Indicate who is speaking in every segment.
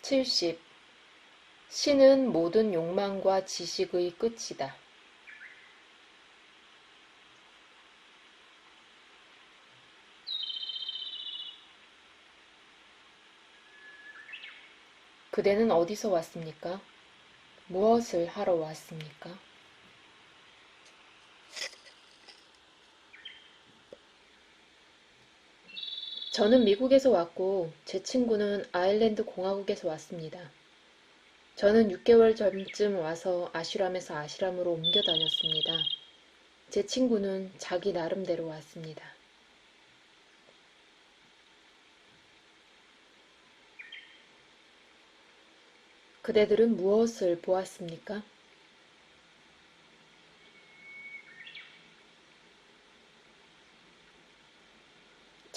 Speaker 1: 70. 신은 모든 욕망과 지식의 끝이다. 그대는 어디서 왔습니까? 무엇을 하러 왔습니까? 저는 미국에서 왔고 제 친구는 아일랜드 공화국에서 왔습니다. 저는 6개월 전쯤 와서 아슈람에서 아시람으로 옮겨 다녔습니다. 제 친구는 자기 나름대로 왔습니다. 그대들은 무엇을 보았습니까?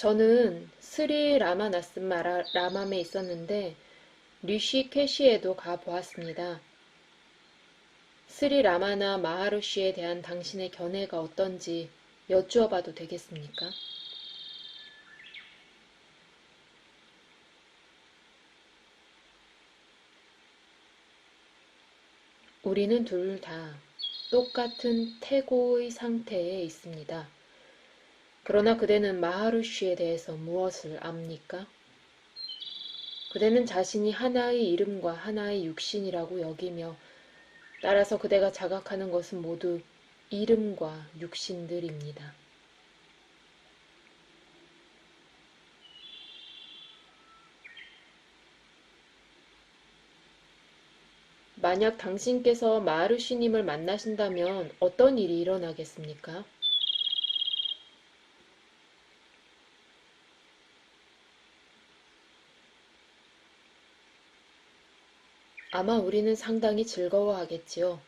Speaker 1: 저는 스리 라마에 있었는데 리시케시에도 가 보았습니다. 스리 라마나 마하르시에 대한 당신의 견해가 어떤지 여쭈어 봐도 되겠습니까? 우리는 둘 다 똑같은 태고의 상태에 있습니다. 그러나 그대는 마하르쉬에 대해서 무엇을 압니까? 그대는 자신이 하나의 이름과 하나의 육신이라고 여기며 따라서 그대가 자각하는 것은 모두 이름과 육신들입니다. 만약 당신께서 마하르쉬님을 만나신다면 어떤 일이 일어나겠습니까? 아마 우리는 상당히 즐거워하겠지요.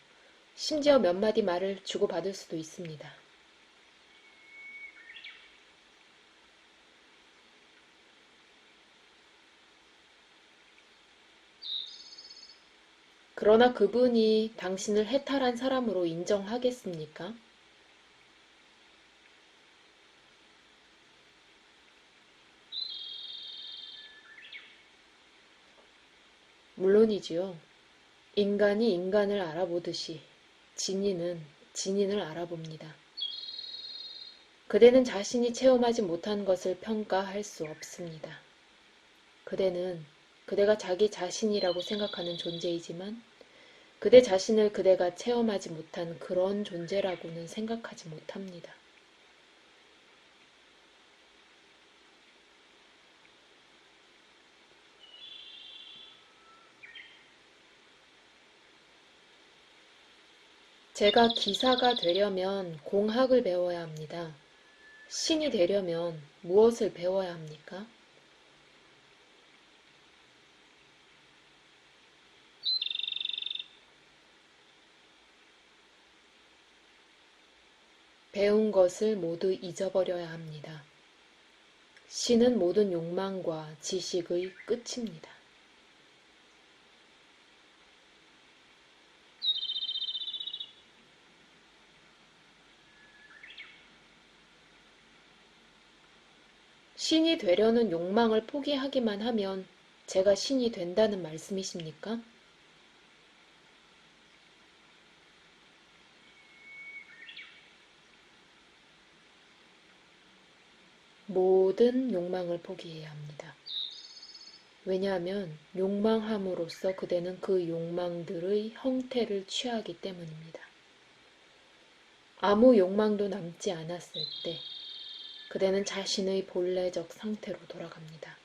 Speaker 1: 심지어 몇 마디 말을 주고받을 수도 있습니다. 그러나 그분이 당신을 해탈한 사람으로 인정하겠습니까? 물론이지요. 인간이 인간을 알아보듯이 진인은 진인을 알아봅니다. 그대는 자신이 체험하지 못한 것을 평가할 수 없습니다. 그대는 그대가 자기 자신이라고 생각하는 존재이지만 그대 자신을 그대가 체험하지 못한 그런 존재라고는 생각하지 못합니다. 제가 기사가 되려면 공학을 배워야 합니다. 신이 되려면 무엇을 배워야 합니까? 배운 것을 모두 잊어버려야 합니다. 신은 모든 욕망과 지식의 끝입니다. 신이 되려는 욕망을 포기하기만 하면 제가 신이 된다는 말씀이십니까? 모든 욕망을 포기해야 합니다. 왜냐하면 욕망함으로써 그대는 그 욕망들의 형태를 취하기 때문입니다. 아무 욕망도 남지 않았을 때 그대는 자신의 본래적 상태로 돌아갑니다.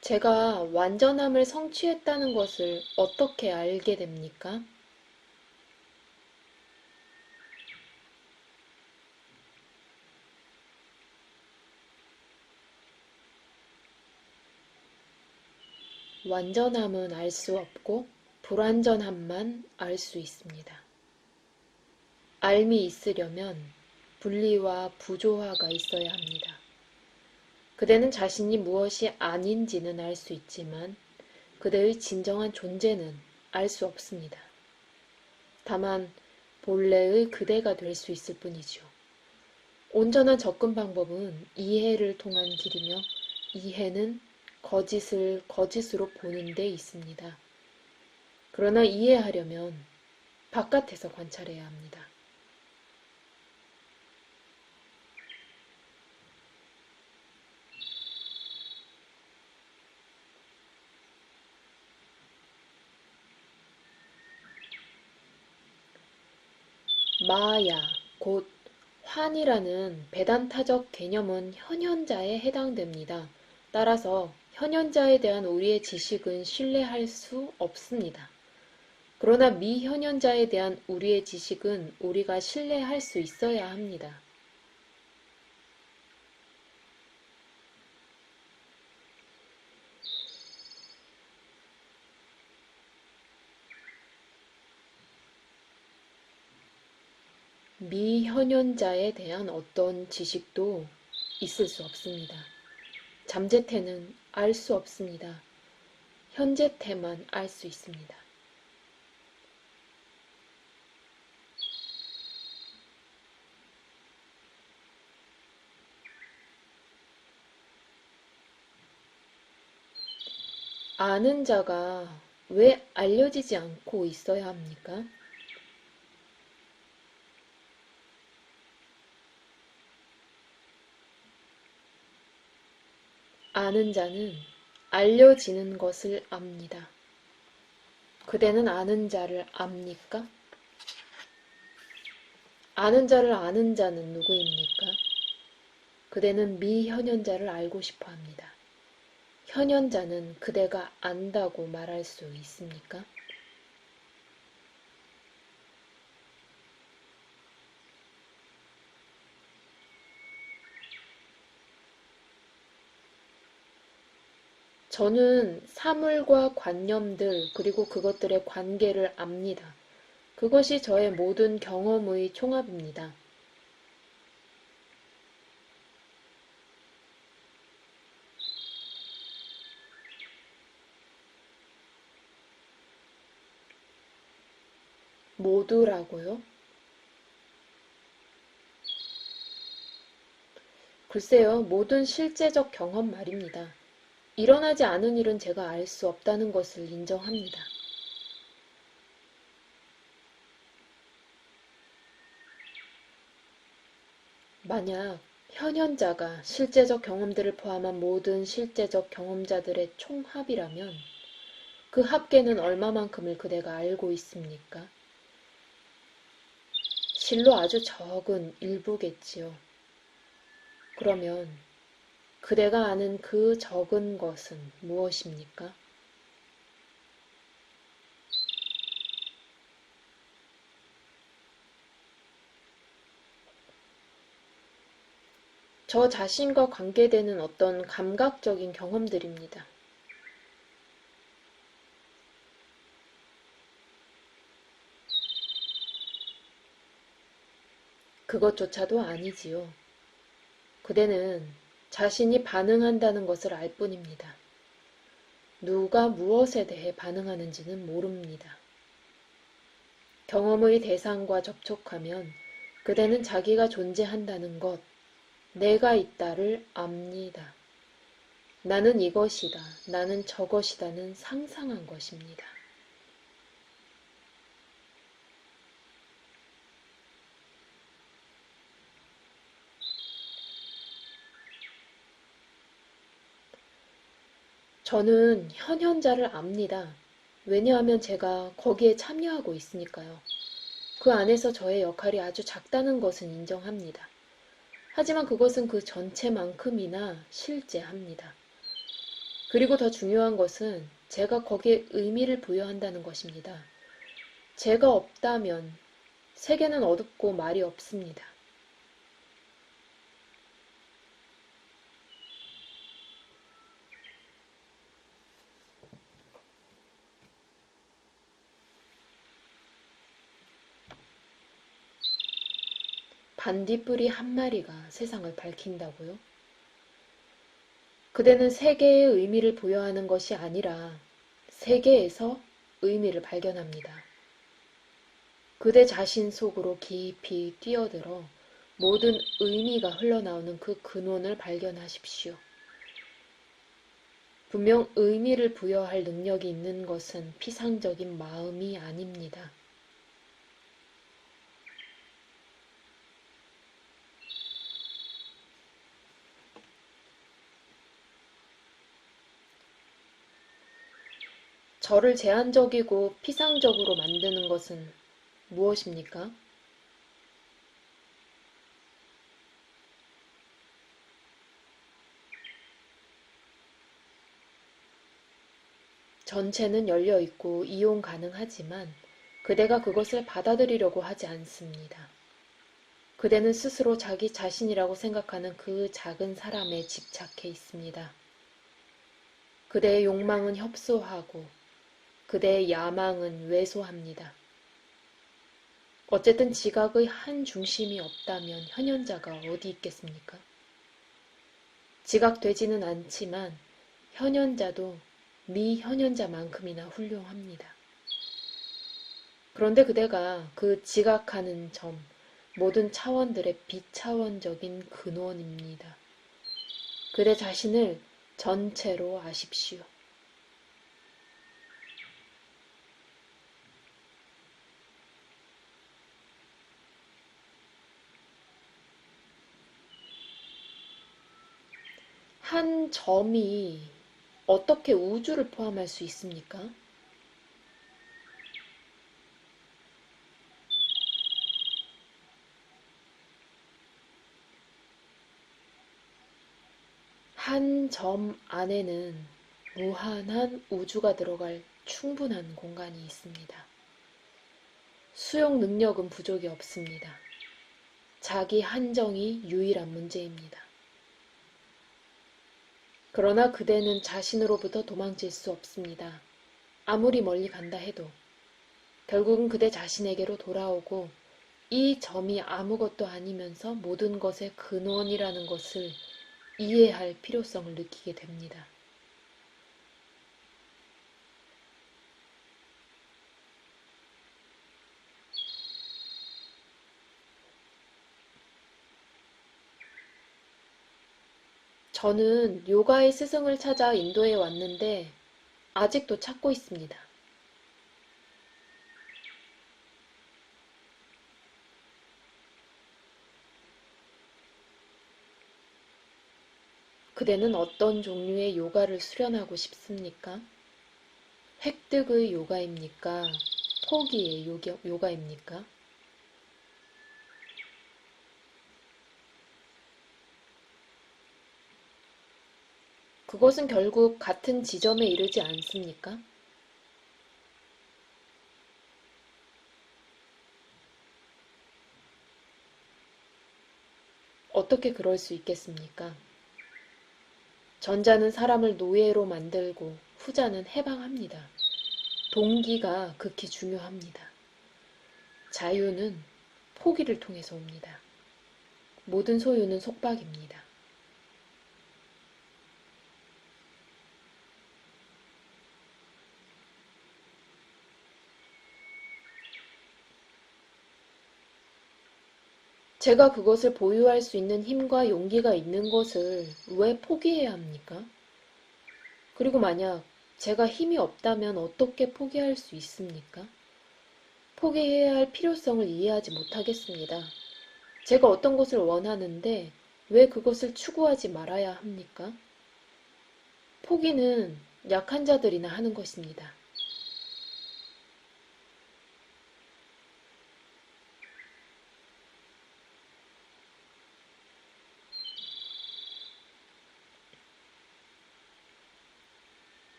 Speaker 1: 제가 완전함을 성취했다는 것을 어떻게 알게 됩니까? 완전함은 알 수 없고 불완전함만 알 수 있습니다. 알미 있으려면 분리와 부조화가 있어야 합니다. 그대는 자신이 무엇이 아닌지는 알 수 있지만 그대의 진정한 존재는 알 수 없습니다. 다만 본래의 그대가 될 수 있을 뿐이죠. 온전한 접근 방법은 이해를 통한 길이며 이해는 거짓을 거짓으로 보는 데 있습니다. 그러나 이해하려면 바깥에서 관찰해야 합니다. 마야, 곧 환이라는 베단타적 개념은 현현자에 해당됩니다. 따라서 현현자에 대한 우리의 지식은 신뢰할 수 없습니다. 그러나 미현현자에 대한 우리의 지식은 우리가 신뢰할 수 있어야 합니다. 미현현자에 대한 어떤 지식도 있을 수 없습니다. 잠재태는 알 수 없습니다. 현재태만 알 수 있습니다. 아는 자가 왜 알려지지 않고 있어야 합니까? 아는 자는 알려지는 것을 압니다. 그대는 아는 자를 압니까? 아는 자를 아는 자는 누구입니까? 그대는 미현현자를 알고 싶어 합니다. 현현자는 그대가 안다고 말할 수 있습니까? 저는 사물과 관념들 그리고 그것들의 관계를 압니다. 그것이 저의 모든 경험의 총합입니다. 모두라고요? 글쎄요, 모든 실제적 경험 말입니다. 일어나지 않은 일은 제가 알 수 없다는 것을 인정합니다. 만약 현현자가 실제적 경험들을 포함한 모든 실제적 경험자들의 총합이라면 그 합계는 얼마만큼을 그대가 알고 있습니까? 실로 아주 적은 일부겠지요. 그러면 그대가 아는 그 적은 것은 무엇입니까? 저 자신과 관계되는 어떤 감각적인 경험들입니다. 그것조차도 아니지요. 그대는 자신이 반응한다는 것을 알 뿐입니다. 누가 무엇에 대해 반응하는지는 모릅니다. 경험의 대상과 접촉하면 그대는 자기가 존재한다는 것, 내가 있다를 압니다. 나는 이것이다, 나는 저것이다는 상상한 것입니다. 저는 현현자를 압니다. 왜냐하면 제가 거기에 참여하고 있으니까요. 그 안에서 저의 역할이 아주 작다는 것은 인정합니다. 하지만 그것은 그 전체만큼이나 실제합니다. 그리고 더 중요한 것은 제가 거기에 의미를 부여한다는 것입니다. 제가 없다면 세계는 어둡고 말이 없습니다. 반딧불이 한 마리가 세상을 밝힌다고요? 그대는 세계에 의미를 부여하는 것이 아니라 세계에서 의미를 발견합니다. 그대 자신 속으로 깊이 뛰어들어 모든 의미가 흘러나오는 그 근원을 발견하십시오. 분명 의미를 부여할 능력이 있는 것은 피상적인 마음이 아닙니다. 저를 제한적이고 피상적으로 만드는 것은 무엇입니까? 전체는 열려 있고 이용 가능하지만 그대가 그것을 받아들이려고 하지 않습니다. 그대는 스스로 자기 자신이라고 생각하는 그 작은 사람에 집착해 있습니다. 그대의 욕망은 협소하고 그대의 야망은 왜소합니다. 어쨌든 지각의 한 중심이 없다면 현현자가 어디 있겠습니까? 지각되지는 않지만 현현자도 미현현자만큼이나 훌륭합니다. 그런데 그대가 그 지각하는 점, 모든 차원들의 비차원적인 근원입니다. 그대 자신을 전체로 아십시오. 한 점이 어떻게 우주를 포함할 수 있습니까? 한 점 안에는 무한한 우주가 들어갈 충분한 공간이 있습니다. 수용 능력은 부족이 없습니다. 자기 한정이 유일한 문제입니다. 그러나 그대는 자신으로부터 도망칠 수 없습니다. 아무리 멀리 간다 해도 결국은 그대 자신에게로 돌아오고 이 점이 아무것도 아니면서 모든 것의 근원이라는 것을 이해할 필요성을 느끼게 됩니다. 저는 요가의 스승을 찾아 인도에 왔는데 아직도 찾고 있습니다. 그대는 어떤 종류의 요가를 수련하고 싶습니까? 획득의 요가입니까? 포기의 요가입니까? 그것은 결국 같은 지점에 이르지 않습니까? 어떻게 그럴 수 있겠습니까? 전자는 사람을 노예로 만들고 후자는 해방합니다. 동기가 극히 중요합니다. 자유는 포기를 통해서 옵니다. 모든 소유는 속박입니다. 제가 그것을 보유할 수 있는 힘과 용기가 있는 것을 왜 포기해야 합니까? 그리고 만약 제가 힘이 없다면 어떻게 포기할 수 있습니까? 포기해야 할 필요성을 이해하지 못하겠습니다. 제가 어떤 것을 원하는데 왜 그것을 추구하지 말아야 합니까? 포기는 약한 자들이나 하는 것입니다.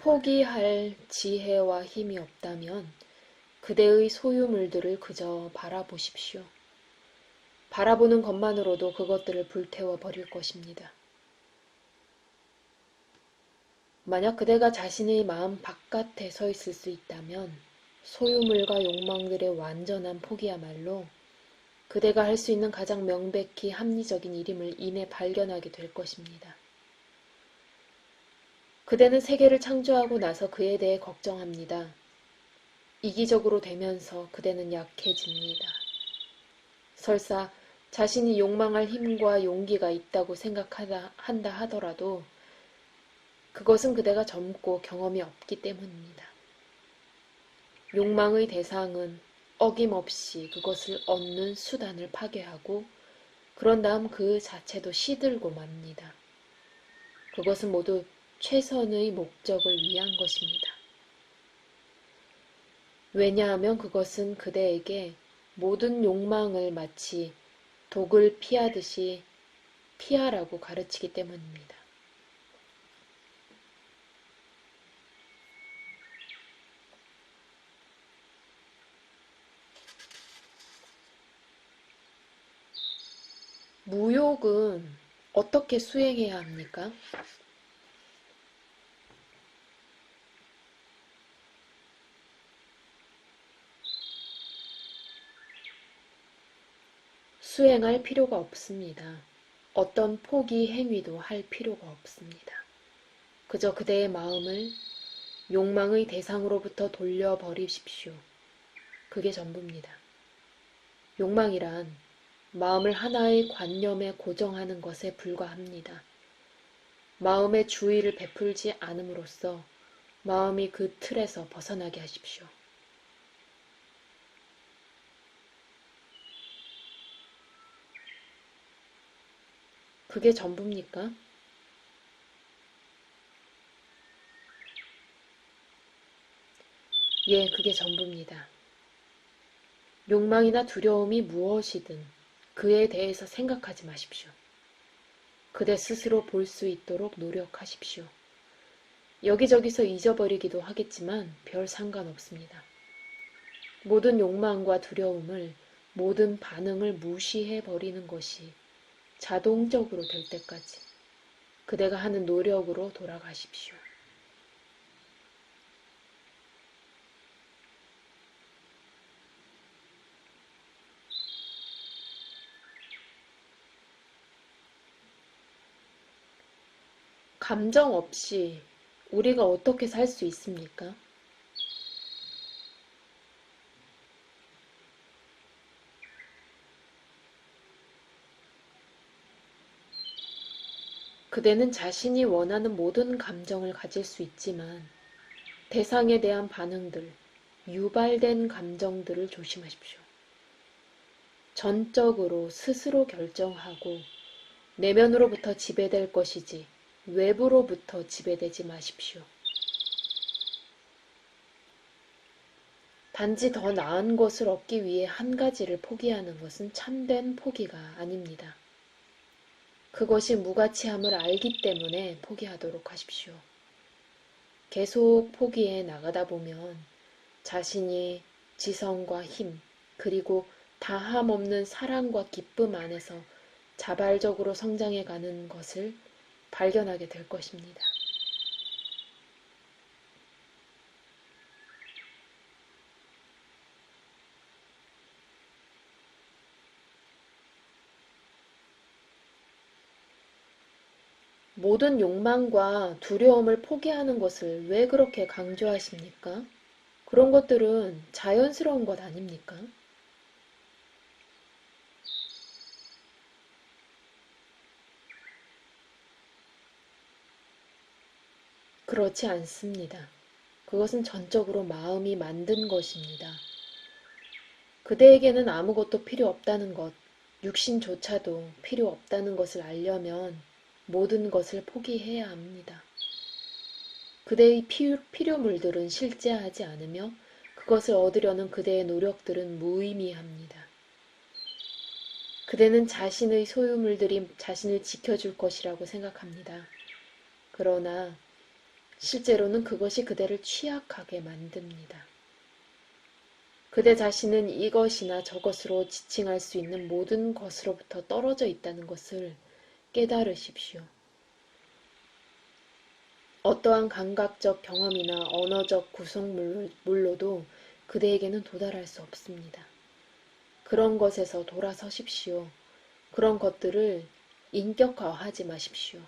Speaker 1: 포기할 지혜와 힘이 없다면 그대의 소유물들을 그저 바라보십시오. 바라보는 것만으로도 그것들을 불태워 버릴 것입니다. 만약 그대가 자신의 마음 바깥에 서 있을 수 있다면 소유물과 욕망들의 완전한 포기야말로 그대가 할 수 있는 가장 명백히 합리적인 일임을 이내 발견하게 될 것입니다. 그대는 세계를 창조하고 나서 그에 대해 걱정합니다. 이기적으로 되면서 그대는 약해집니다. 설사 자신이 욕망할 힘과 용기가 있다고 한다 하더라도 그것은 그대가 젊고 경험이 없기 때문입니다. 욕망의 대상은 어김없이 그것을 얻는 수단을 파괴하고 그런 다음 그 자체도 시들고 맙니다. 그것은 모두 최선의 목적을 위한 것입니다. 왜냐하면 그것은 그대에게 모든 욕망을 마치 독을 피하듯이 피하라고 가르치기 때문입니다. 무욕은 어떻게 수행해야 합니까? 수행할 필요가 없습니다. 어떤 포기 행위도 할 필요가 없습니다. 그저 그대의 마음을 욕망의 대상으로부터 돌려버리십시오. 그게 전부입니다. 욕망이란 마음을 하나의 관념에 고정하는 것에 불과합니다. 마음의 주의를 베풀지 않음으로써 마음이 그 틀에서 벗어나게 하십시오. 그게 전부입니까? 예, 그게 전부입니다. 욕망이나 두려움이 무엇이든 그에 대해서 생각하지 마십시오. 그대 스스로 볼 수 있도록 노력하십시오. 여기저기서 잊어버리기도 하겠지만 별 상관없습니다. 모든 욕망과 두려움을, 모든 반응을 무시해버리는 것이 자동적으로 될 때까지 그대가 하는 노력으로 돌아가십시오. 감정 없이 우리가 어떻게 살 수 있습니까? 그대는 자신이 원하는 모든 감정을 가질 수 있지만 대상에 대한 반응들, 유발된 감정들을 조심하십시오. 전적으로 스스로 결정하고 내면으로부터 지배될 것이지 외부로부터 지배되지 마십시오. 단지 더 나은 것을 얻기 위해 한 가지를 포기하는 것은 참된 포기가 아닙니다. 그것이 무가치함을 알기 때문에 포기하도록 하십시오. 계속 포기해 나가다 보면 자신이 지성과 힘, 그리고 다함 없는 사랑과 기쁨 안에서 자발적으로 성장해 가는 것을 발견하게 될 것입니다. 모든 욕망과 두려움을 포기하는 것을 왜 그렇게 강조하십니까? 그런 것들은 자연스러운 것 아닙니까? 그렇지 않습니다. 그것은 전적으로 마음이 만든 것입니다. 그대에게는 아무것도 필요 없다는 것, 육신조차도 필요 없다는 것을 알려면 모든 것을 포기해야 합니다. 그대의 필요물들은 실제하지 않으며 그것을 얻으려는 그대의 노력들은 무의미합니다. 그대는 자신의 소유물들이 자신을 지켜줄 것이라고 생각합니다. 그러나 실제로는 그것이 그대를 취약하게 만듭니다. 그대 자신은 이것이나 저것으로 지칭할 수 있는 모든 것으로부터 떨어져 있다는 것을 깨달으십시오. 어떠한 감각적 경험이나 언어적 구성물로도 그대에게는 도달할 수 없습니다. 그런 것에서 돌아서십시오. 그런 것들을 인격화하지 마십시오.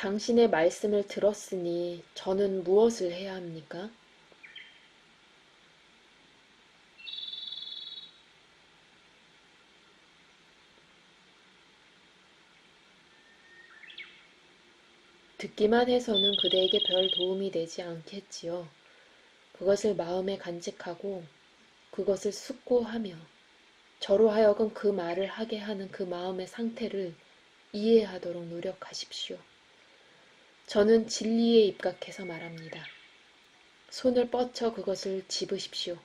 Speaker 1: 당신의 말씀을 들었으니 저는 무엇을 해야 합니까? 듣기만 해서는 그대에게 별 도움이 되지 않겠지요. 그것을 마음에 간직하고 그것을 숙고하며 저로 하여금 그 말을 하게 하는 그 마음의 상태를 이해하도록 노력하십시오. 저는 진리에 입각해서 말합니다. 손을 뻗쳐 그것을 집으십시오.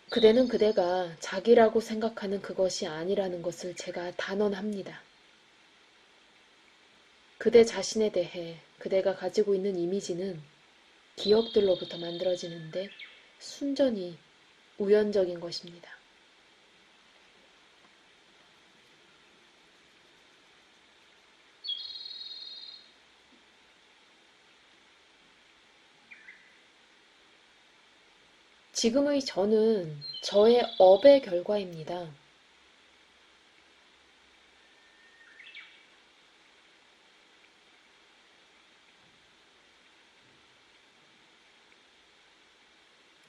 Speaker 1: 그대는 그대가 자기라고 생각하는 그것이 아니라는 것을 제가 단언합니다. 그대 자신에 대해 그대가 가지고 있는 이미지는 기억들로부터 만들어지는데 순전히 우연적인 것입니다. 지금의 저는 저의 업의 결과입니다.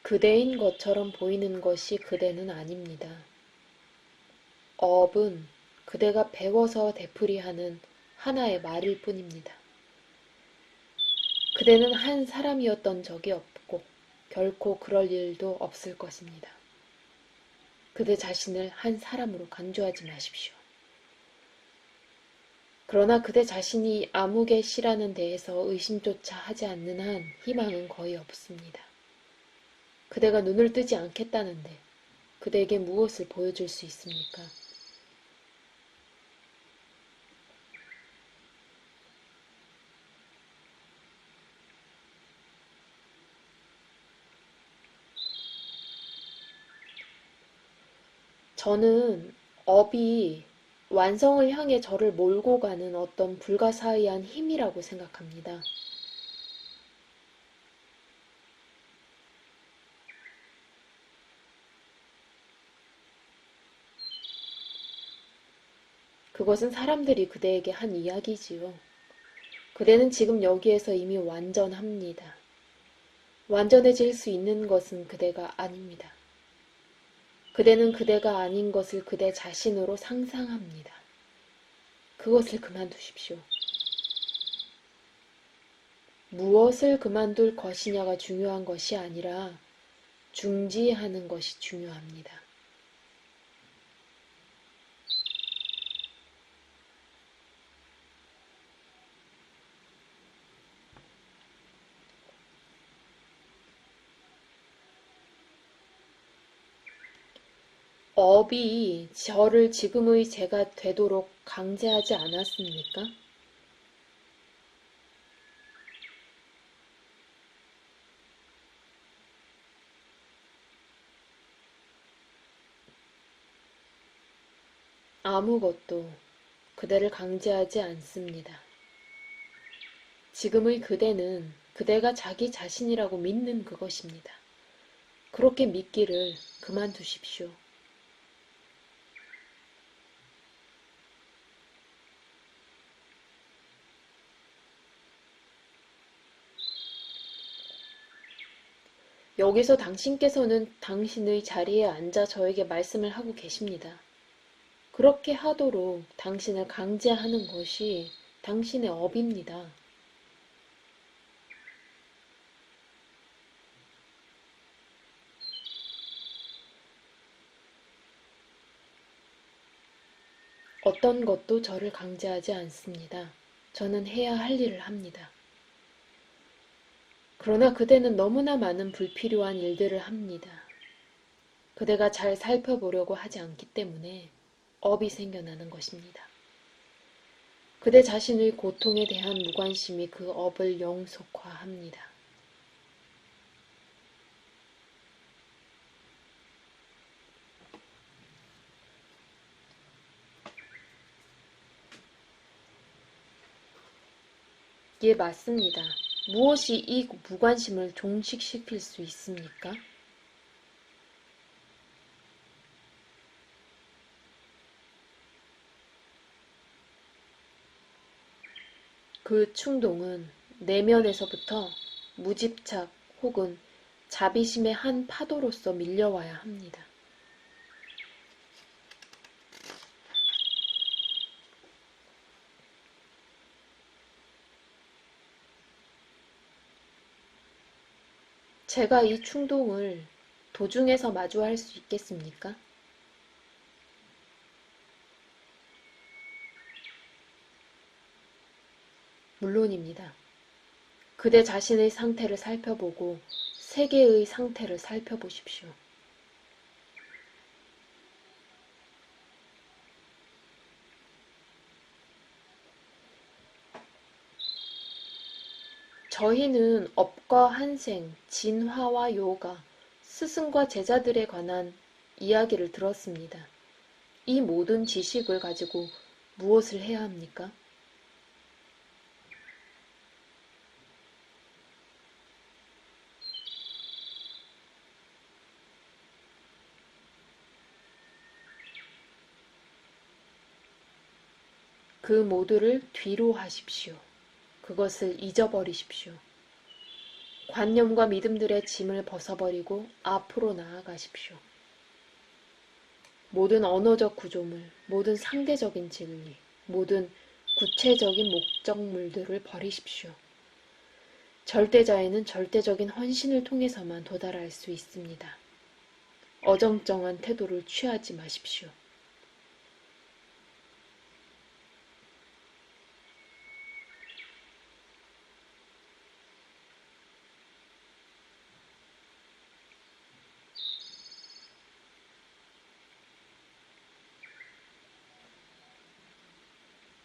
Speaker 1: 그대인 것처럼 보이는 것이 그대는 아닙니다. 업은 그대가 배워서 되풀이하는 하나의 말일 뿐입니다. 그대는 한 사람이었던 적이 없고 결코 그럴 일도 없을 것입니다. 그대 자신을 한 사람으로 간주하지 마십시오. 그러나 그대 자신이 아무개시라는 데에서 의심조차 하지 않는 한 희망은 거의 없습니다. 그대가 눈을 뜨지 않겠다는데 그대에게 무엇을 보여줄 수 있습니까? 저는 업이 완성을 향해 저를 몰고 가는 어떤 불가사의한 힘이라고 생각합니다. 그것은 사람들이 그대에게 한 이야기지요. 그대는 지금 여기에서 이미 완전합니다. 완전해질 수 있는 것은 그대가 아닙니다. 그대는 그대가 아닌 것을 그대 자신으로 상상합니다. 그것을 그만두십시오. 무엇을 그만둘 것이냐가 중요한 것이 아니라 중지하는 것이 중요합니다. 업이 저를 지금의 제가 되도록 강제하지 않았습니까? 아무것도 그대를 강제하지 않습니다. 지금의 그대는 그대가 자기 자신이라고 믿는 그것입니다. 그렇게 믿기를 그만두십시오. 여기서 당신께서는 당신의 자리에 앉아 저에게 말씀을 하고 계십니다. 그렇게 하도록 당신을 강제하는 것이 당신의 업입니다. 어떤 것도 저를 강제하지 않습니다. 저는 해야 할 일을 합니다. 그러나 그대는 너무나 많은 불필요한 일들을 합니다. 그대가 잘 살펴보려고 하지 않기 때문에 업이 생겨나는 것입니다. 그대 자신의 고통에 대한 무관심이 그 업을 영속화합니다. 예, 맞습니다. 무엇이 이 무관심을 종식시킬 수 있습니까? 그 충동은 내면에서부터 무집착 혹은 자비심의 한 파도로서 밀려와야 합니다. 제가 이 충동을 도중에서 마주할 수 있겠습니까? 물론입니다. 그대 자신의 상태를 살펴보고 세계의 상태를 살펴보십시오. 저희는 업과 한생, 진화와 요가, 스승과 제자들에 관한 이야기를 들었습니다. 이 모든 지식을 가지고 무엇을 해야 합니까? 그 모두를 뒤로 하십시오. 그것을 잊어버리십시오. 관념과 믿음들의 짐을 벗어버리고 앞으로 나아가십시오. 모든 언어적 구조물, 모든 상대적인 진리, 모든 구체적인 목적물들을 버리십시오. 절대자에는 절대적인 헌신을 통해서만 도달할 수 있습니다. 어정쩡한 태도를 취하지 마십시오.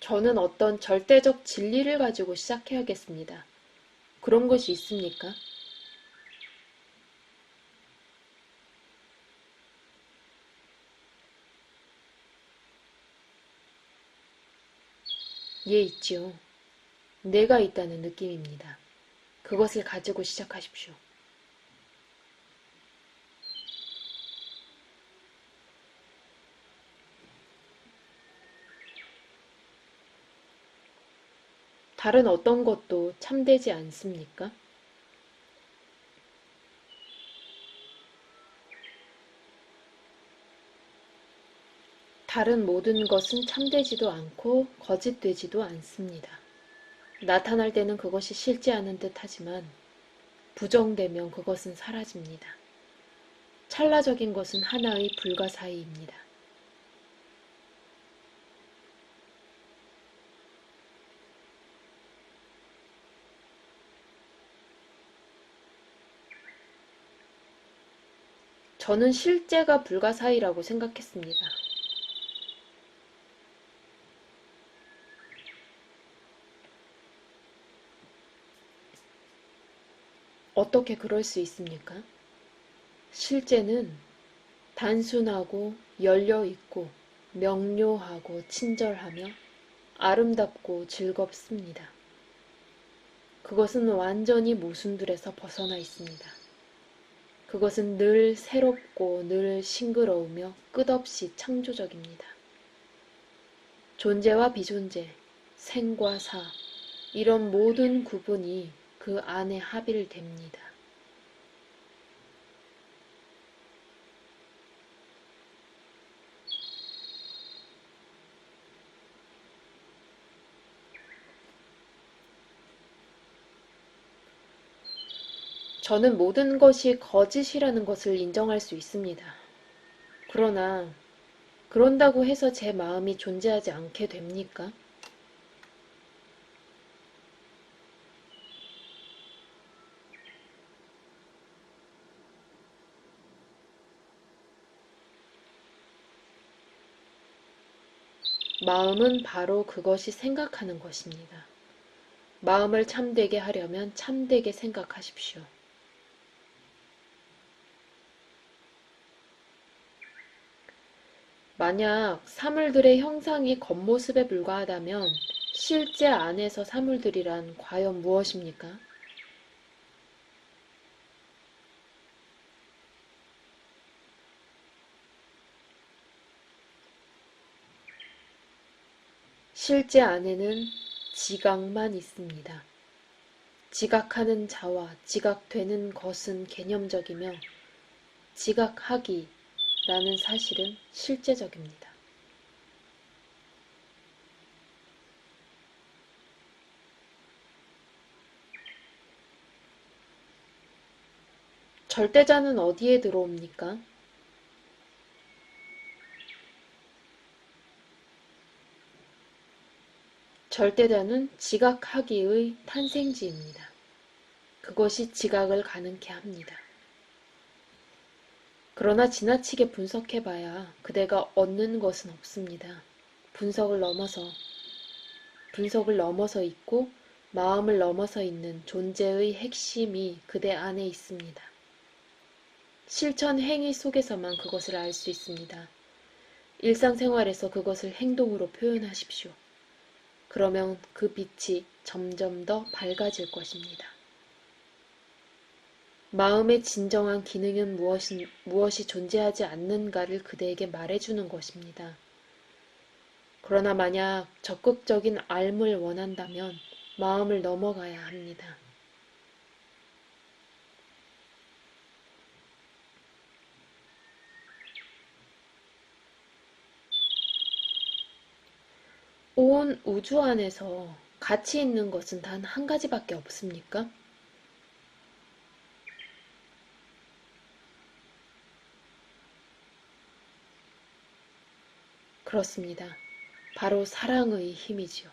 Speaker 1: 저는 어떤 절대적 진리를 가지고 시작해야겠습니다. 그런 것이 있습니까? 예, 있지요. 내가 있다는 느낌입니다. 그것을 가지고 시작하십시오. 다른 어떤 것도 참되지 않습니까? 다른 모든 것은 참되지도 않고 거짓되지도 않습니다. 나타날 때는 그것이 실제 않은 듯 하지만 부정되면 그것은 사라집니다. 찰나적인 것은 하나의 불가사의입니다. 저는 실제가 불가사의라고 생각했습니다. 어떻게 그럴 수 있습니까? 실제는 단순하고 열려있고 명료하고 친절하며 아름답고 즐겁습니다. 그것은 완전히 모순들에서 벗어나 있습니다. 그것은 늘 새롭고 늘 싱그러우며 끝없이 창조적입니다. 존재와 비존재, 생과 사, 이런 모든 구분이 그 안에 합일됩니다. 저는 모든 것이 거짓이라는 것을 인정할 수 있습니다. 그러나 그런다고 해서 제 마음이 존재하지 않게 됩니까? 마음은 바로 그것이 생각하는 것입니다. 마음을 참되게 하려면 참되게 생각하십시오. 만약 사물들의 형상이 겉모습에 불과하다면 실제 안에서 사물들이란 과연 무엇입니까? 실제 안에는 지각만 있습니다. 지각하는 자와 지각되는 것은 개념적이며 지각하기라는 사실은 실제적입니다. 절대자는 어디에 들어옵니까? 절대자는 지각하기의 탄생지입니다. 그것이 지각을 가능케 합니다. 그러나 지나치게 분석해봐야 그대가 얻는 것은 없습니다. 분석을 넘어서 있고 마음을 넘어서 있는 존재의 핵심이 그대 안에 있습니다. 실천 행위 속에서만 그것을 알 수 있습니다. 일상생활에서 그것을 행동으로 표현하십시오. 그러면 그 빛이 점점 더 밝아질 것입니다. 마음의 진정한 기능은 무엇이 존재하지 않는가를 그대에게 말해주는 것입니다. 그러나 만약 적극적인 앓을 원한다면 마음을 넘어가야 합니다. 온 우주 안에서 가치 있는 것은 단 한 가지밖에 없습니까? 그렇습니다. 바로 사랑의 힘이지요.